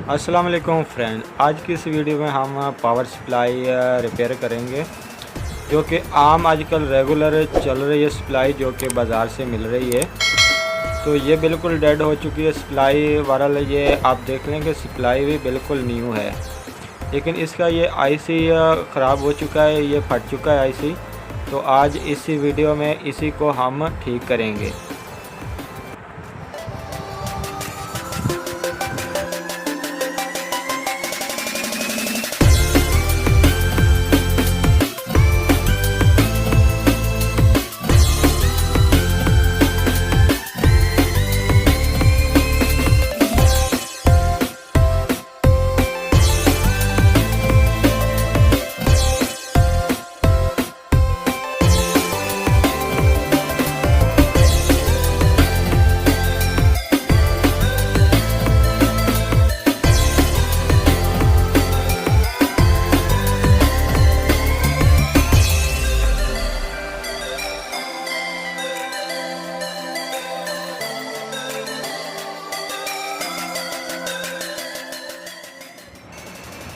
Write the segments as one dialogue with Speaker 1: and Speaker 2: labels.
Speaker 1: अस्सलाम वालेकुम फ्रेंड, आज की इस वीडियो में हम पावर सप्लाई रिपेयर करेंगे जो कि आम आजकल रेगुलर चल रही है सप्लाई जो कि बाज़ार से मिल रही है। तो ये बिल्कुल डेड हो चुकी है सप्लाई। बहरहाल ये आप देख लें कि सप्लाई भी बिल्कुल न्यू है, लेकिन इसका ये आईसी ख़राब हो चुका है, ये फट चुका है आईसी। तो आज इसी वीडियो में इसी को हम ठीक करेंगे।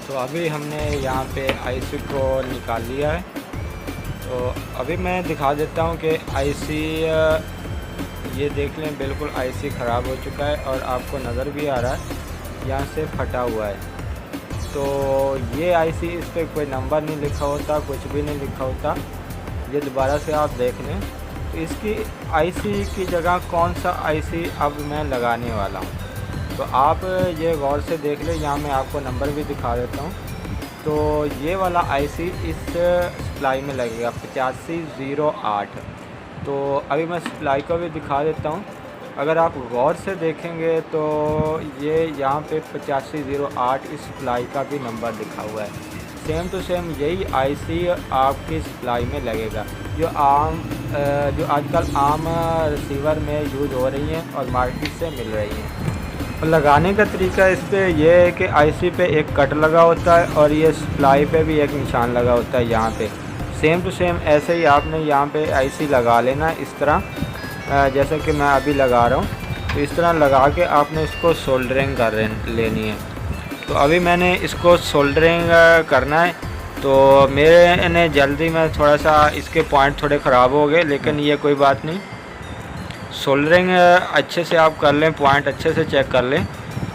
Speaker 1: तो अभी हमने यहाँ पे आईसी को निकाल लिया है। तो अभी मैं दिखा देता हूँ कि आईसी ये देख लें, बिल्कुल आईसी ख़राब हो चुका है और आपको नज़र भी आ रहा है यहाँ से फटा हुआ है। तो ये आईसी, इस पर कोई नंबर नहीं लिखा होता, कुछ भी नहीं लिखा होता। ये दोबारा से आप देख लें। तो इसकी आईसी की जगह कौन सा आईसी अब मैं लगाने वाला हूँ, तो आप ये गौर से देख लें। यहाँ मैं आपको नंबर भी दिखा देता हूँ। तो ये वाला आईसी इस सप्लाई में लगेगा 8508। तो अभी मैं सप्लाई को भी दिखा देता हूँ। अगर आप गौर से देखेंगे तो ये यहाँ पे 8508 इस सप्लाई का भी नंबर लिखा हुआ है। सेम टू सेम यही आईसी आपकी सप्लाई में लगेगा जो आजकल आम रिसीवर में यूज़ हो रही हैं और मार्केट से मिल रही हैं। और लगाने का तरीका इस पर यह है कि आईसी पे एक कट लगा होता है और ये सप्लाई पे भी एक निशान लगा होता है यहाँ पे। सेम टू सेम ऐसे ही आपने यहाँ पे आईसी लगा लेना इस तरह, जैसे कि मैं अभी लगा रहा हूँ। तो इस तरह लगा के आपने इसको सोल्डरिंग कर लेनी है। तो अभी मैंने इसको सोल्डरिंग करना है। तो मेरे जल्दी में थोड़ा सा इसके पॉइंट थोड़े ख़राब हो गए, लेकिन ये कोई बात नहीं। सोल्डरिंग अच्छे से आप कर लें, पॉइंट अच्छे से चेक कर लें।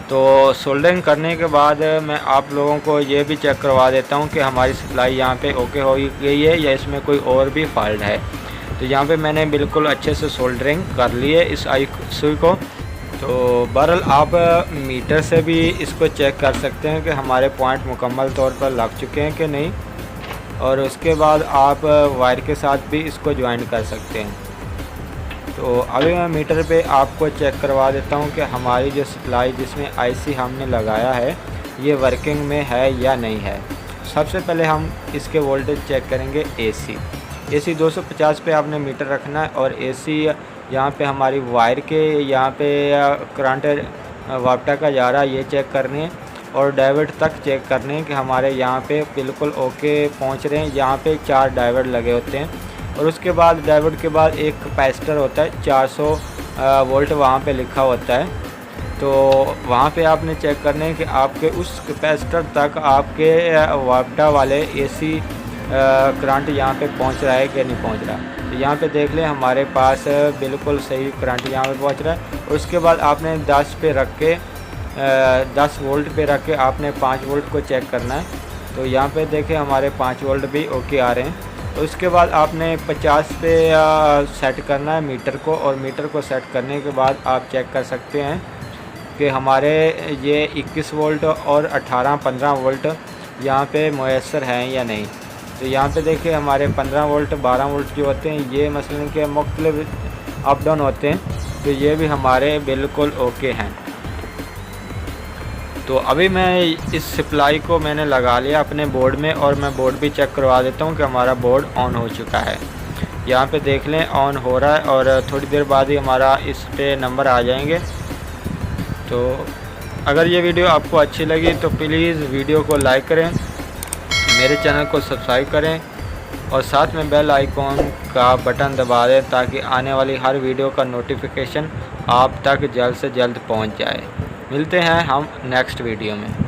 Speaker 1: तो सोल्डरिंग करने के बाद मैं आप लोगों को ये भी चेक करवा देता हूँ कि हमारी सप्लाई यहाँ पे ओके हो गई है या इसमें कोई और भी फॉल्ट है। तो यहाँ पे मैंने बिल्कुल अच्छे से सोल्डरिंग कर ली है इस आईसी को। तो बहरहाल आप मीटर से भी इसको चेक कर सकते हैं कि हमारे पॉइंट मुकम्मल तौर पर लग चुके हैं कि नहीं, और उसके बाद आप वायर के साथ भी इसको ज्वाइन कर सकते हैं। तो अभी मैं मीटर पे आपको चेक करवा देता हूँ कि हमारी जो सप्लाई जिसमें आईसी हमने लगाया है ये वर्किंग में है या नहीं है। सबसे पहले हम इसके वोल्टेज चेक करेंगे। एसी 250 पे आपने मीटर रखना है, और एसी यहाँ पे हमारी वायर के यहाँ पे करंट वापटा का जा रहा है, ये चेक करने हैं। और डाइवर्ट तक चेक करने हैं कि हमारे यहाँ पे बिल्कुल ओके पहुँच रहे हैं। यहाँ पे 4 डाइवर्ट लगे होते हैं, और उसके बाद डायोड के बाद एक कैपेसिटर होता है 400 वोल्ट वहाँ पे लिखा होता है। तो वहाँ पे आपने चेक करना है कि आपके उस कैपेसिटर तक आपके वापटा वाले एसी करंट यहाँ पे पहुँच रहा है कि नहीं पहुँच रहा। तो यहाँ पे देख लें, हमारे पास बिल्कुल सही करंट यहाँ पे पहुँच रहा है। और उसके बाद आपने 10 पे रख के 10 वोल्ट पे रख के आपने 5 वोल्ट को चेक करना है। तो यहाँ पे देखें हमारे 5 वोल्ट भी ओके आ रहे हैं। तो उसके बाद आपने 50 पे सेट करना है मीटर को, और मीटर को सेट करने के बाद आप चेक कर सकते हैं कि हमारे ये 21 वोल्ट और 18-15 वोल्ट यहाँ पे मुयस्सर हैं या नहीं। तो यहाँ पे देखिए हमारे 15 वोल्ट 12 वोल्ट जो होते हैं ये मसलन के मुख्तलिफ अप डाउन होते हैं। तो ये भी हमारे बिल्कुल ओके हैं। तो अभी मैं इस सप्लाई को मैंने लगा लिया अपने बोर्ड में, और मैं बोर्ड भी चेक करवा देता हूँ कि हमारा बोर्ड ऑन हो चुका है। यहाँ पे देख लें ऑन हो रहा है, और थोड़ी देर बाद ही हमारा इस पे नंबर आ जाएंगे। तो अगर ये वीडियो आपको अच्छी लगी तो प्लीज़ वीडियो को लाइक करें, मेरे चैनल को सब्सक्राइब करें, और साथ में बेल आइकॉन का बटन दबा दें ताकि आने वाली हर वीडियो का नोटिफिकेशन आप तक जल्द से जल्द पहुंच जाए। मिलते हैं हम नेक्स्ट वीडियो में।